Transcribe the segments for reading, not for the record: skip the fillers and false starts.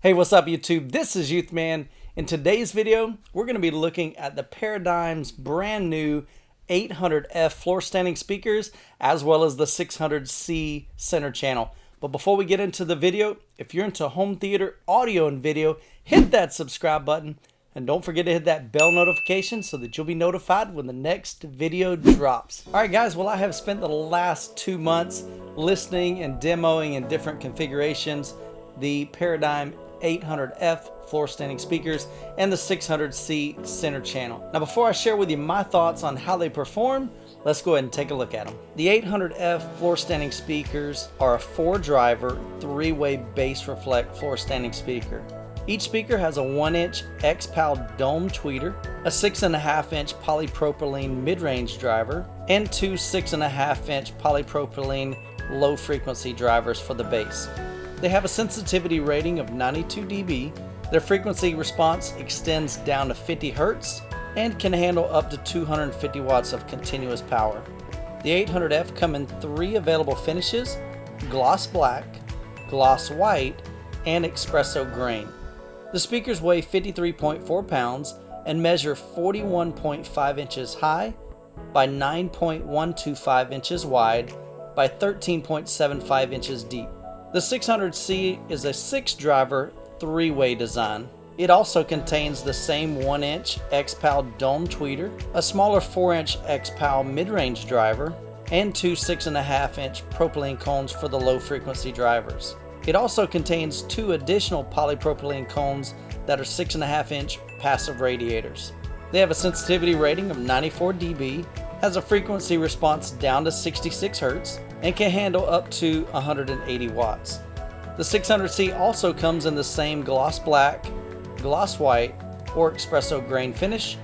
Hey, what's up YouTube? This is Youthman. In today's video, we're going to be looking at the Paradigm's brand new 800F floor standing speakers as well as the 600C center channel. But before we get into the video, if you're into home theater audio and video, hit that subscribe button and don't forget to hit that bell notification so that you'll be notified when the next video drops. Alright guys, well I have spent the last 2 months listening and demoing in different configurations the Paradigm 800F floor standing speakers and the 600C center channel. Now before I share with you my thoughts on how they perform, let's go ahead and take a look at them. The 800F floor standing speakers are a 4-driver, 3-way bass reflect floor standing speaker. Each speaker has a 1-inch X-PAL dome tweeter, a 6.5-inch polypropylene mid-range driver, and 2 6.5-inch polypropylene low-frequency drivers for the bass. They have a sensitivity rating of 92 dB. Their frequency response extends down to 50 Hz and can handle up to 250 watts of continuous power. The 800F come in 3 available finishes: gloss black, gloss white, and espresso grain. The speakers weigh 53.4 pounds and measure 41.5 inches high by 9.125 inches wide by 13.75 inches deep. The 600C is a 6-driver, 3-way design. It also contains the same 1-inch X-PAL dome tweeter, a smaller 4-inch X-PAL mid-range driver, and 2 6.5-inch propylene cones for the low-frequency drivers. It also contains 2 additional polypropylene cones that are 6.5-inch passive radiators. They have a sensitivity rating of 94 dB, has a frequency response down to 66 Hz, and can handle up to 180 watts. The 600C also comes in the same gloss black, gloss white, or espresso grain finish.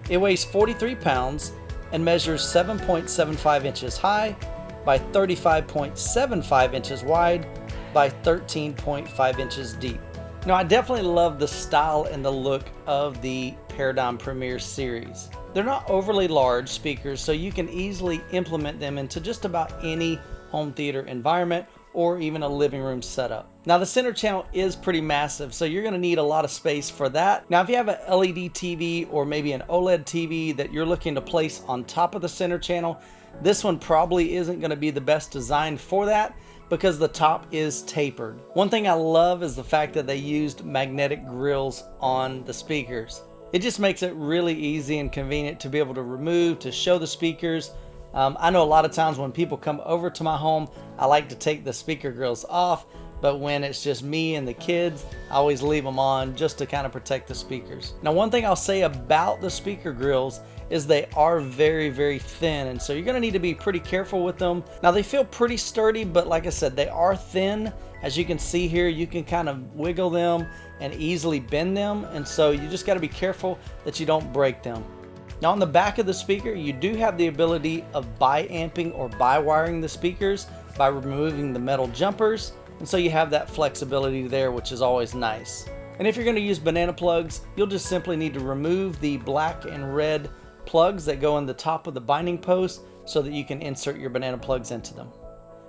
It weighs 43 pounds and measures 7.75 inches high by 35.75 inches wide by 13.5 inches deep. Now I definitely love the style and the look of the Paradigm Premier series. They're not overly large speakers, so you can easily implement them into just about any home theater environment or even a living room setup. Now the center channel is pretty massive, so you're going to need a lot of space for that. Now if you have an LED TV or maybe an OLED TV that you're looking to place on top of the center channel, this one probably isn't going to be the best design for that because the top is tapered. One thing I love is the fact that they used magnetic grills on the speakers. It just makes it really easy and convenient to be able to remove, to show the speakers. I know a lot of times when people come over to my home, I like to take the speaker grills off, but when it's just me and the kids, I always leave them on just to kind of protect the speakers. Now one thing I'll say about the speaker grills is they are very, very thin, and so you're going to need to be pretty careful with them. Now they feel pretty sturdy, but like I said, they are thin. As you can see here, you can kind of wiggle them and easily bend them, and so you just got to be careful that you don't break them. Now on the back of the speaker, you do have the ability of bi-amping or bi-wiring the speakers by removing the metal jumpers, and so you have that flexibility there, which is always nice. And if you're going to use banana plugs, you'll just simply need to remove the black and red plugs that go in the top of the binding post so that you can insert your banana plugs into them.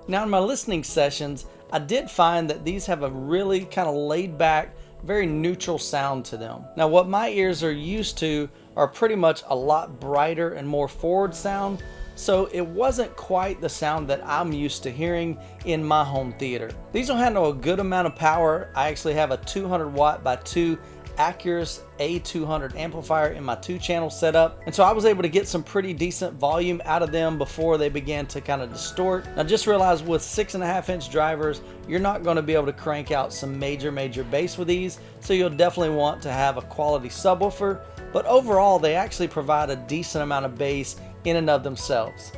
Now in my listening sessions, I did find that these have a really kind of laid back, very neutral sound to them. Now what my ears are used to are pretty much a lot brighter and more forward sound, so it wasn't quite the sound that I'm used to hearing in my home theater. These will handle a good amount of power. I actually have a 200 watt by 2 Acurus A200 amplifier in my 2-channel setup, and so I was able to get some pretty decent volume out of them before they began to kind of distort. Now just realize with 6.5-inch drivers, you're not going to be able to crank out some major bass with these, so you'll definitely want to have a quality subwoofer, but overall they actually provide a decent amount of bass in and of themselves.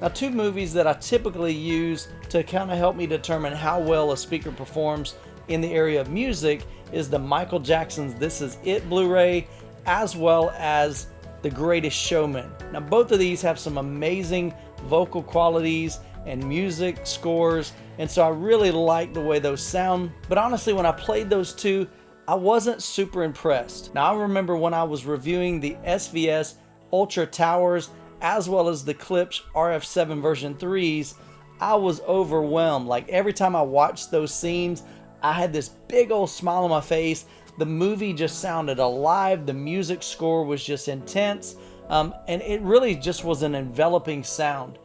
Now 2 movies that I typically use to kind of help me determine how well a speaker performs in the area of music is the Michael Jackson's This Is It Blu-ray as well as The Greatest Showman. Now both of these have some amazing vocal qualities and music scores, and so I really like the way those sound, but honestly when I played those 2, I wasn't super impressed. Now I remember when I was reviewing the SVS Ultra Towers as well as the Klipsch RF7 version 3s, I was overwhelmed. Like every time I watched those scenes, I had this big old smile on my face. The movie just sounded alive. The music score was just intense. And it really just was an enveloping sound.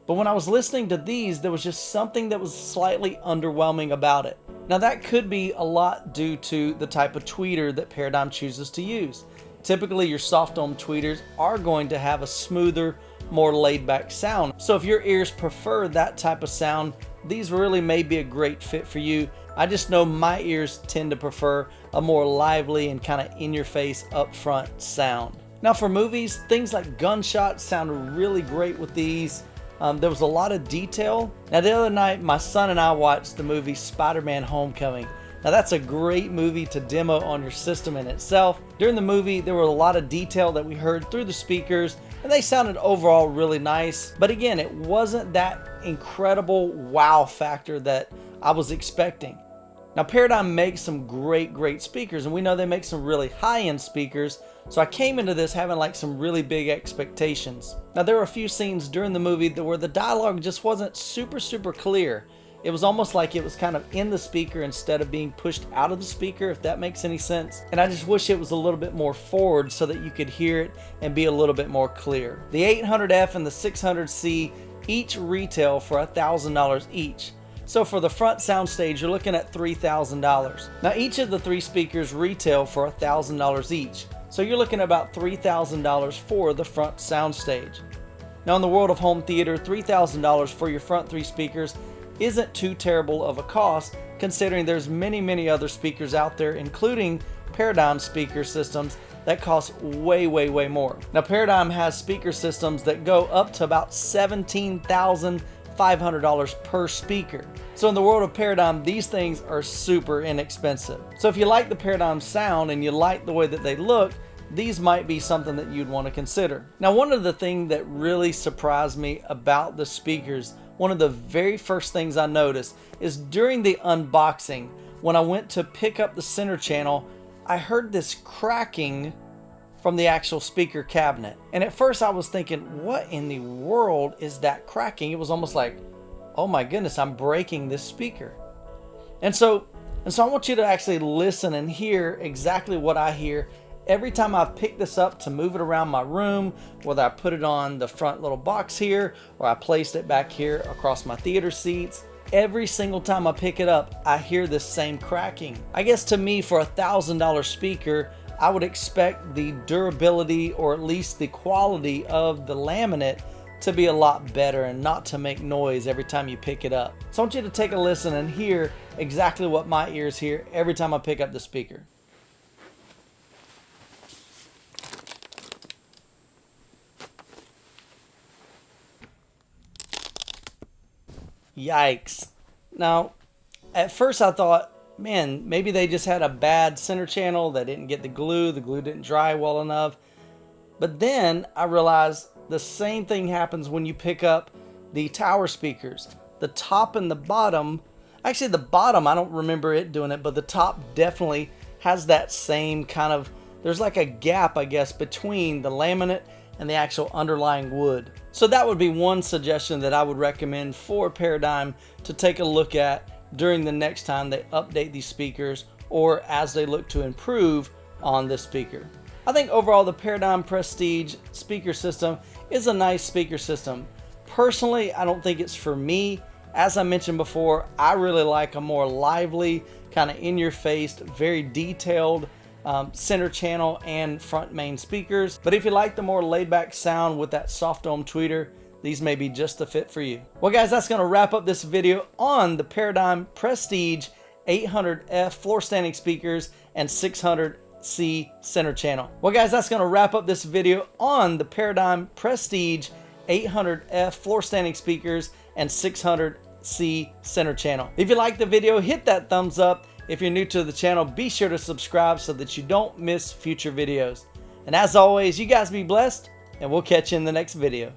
But when I was listening to these, there was just something that was slightly underwhelming about it. Now that could be a lot due to the type of tweeter that Paradigm chooses to use. Typically your soft dome tweeters are going to have a smoother, more laid back sound. So if your ears prefer that type of sound, these really may be a great fit for you. I just know my ears tend to prefer a more lively and kind of in your face upfront sound. Now for movies, things like gunshots sound really great with these. There was a lot of detail. Now the other night, my son and I watched the movie Spider-Man Homecoming. Now that's a great movie to demo on your system in itself. During the movie, there were a lot of detail that we heard through the speakers, and they sounded overall really nice. But again, it wasn't that incredible wow factor that I was expecting. Now Paradigm makes some great speakers, and we know they make some really high-end speakers, so I came into this having like some really big expectations. Now there were a few scenes during the movie where the dialogue just wasn't super clear. It was almost like it was kind of in the speaker instead of being pushed out of the speaker, if that makes any sense. And I just wish it was a little bit more forward so that you could hear it and be a little bit more clear. The 800F and the 600C each retail for $1,000 each. So for the front soundstage, you're looking at $3,000. Now each of the three speakers retail for $1,000 each. So you're looking at about $3,000 for the front soundstage. Now in the world of home theater, $3,000 for your front three speakers isn't too terrible of a cost, considering there's many other speakers out there, including Paradigm speaker systems that cost way more. Now Paradigm has speaker systems that go up to about $17,500 per speaker. So in the world of Paradigm, these things are super inexpensive. So if you like the Paradigm sound and you like the way that they look, these might be something that you'd want to consider. Now one of the things that really surprised me about the speakers, one of the very first things I noticed is during the unboxing, when I went to pick up the center channel, I heard this cracking from the actual speaker cabinet. And at first I was thinking, what in the world is that cracking? It was almost like, oh my goodness, I'm breaking this speaker. And so I want you to actually listen and hear exactly what I hear every time I've picked this up to move it around my room, whether I put it on the front little box here or I placed it back here across my theater seats. Every single time I pick it up, I hear this same cracking. I guess to me, for $1,000 speaker, I would expect the durability or at least the quality of the laminate to be a lot better and not to make noise every time you pick it up. So I want you to take a listen and hear exactly what my ears hear every time I pick up the speaker. Yikes. Now, at first I thought, man, maybe they just had a bad center channel. They didn't get the glue didn't dry well enough. But then I realized the same thing happens when you pick up the tower speakers. The top and the bottom, actually the bottom, I don't remember it doing it, but the top definitely has that same kind of, there's like a gap, I guess, between the laminate and the actual underlying wood. So that would be one suggestion that I would recommend for Paradigm to take a look at during the next time they update these speakers or as they look to improve on this speaker. I think overall the Paradigm Prestige speaker system is a nice speaker system. Personally, I don't think it's for me. As I mentioned before, I really like a more lively, kind of in-your-face, very detailed center channel and front main speakers. But if you like the more laid-back sound with that soft dome tweeter, these may be just the fit for you. Well guys, that's going to wrap up this video on the Paradigm Prestige 800F floor standing speakers and 600C center channel. Well guys, that's going to wrap up this video on the Paradigm Prestige 800F floor standing speakers and 600C center channel. If you liked the video, hit that thumbs up. If you're new to the channel, be sure to subscribe so that you don't miss future videos. And as always, you guys be blessed, and we'll catch you in the next video.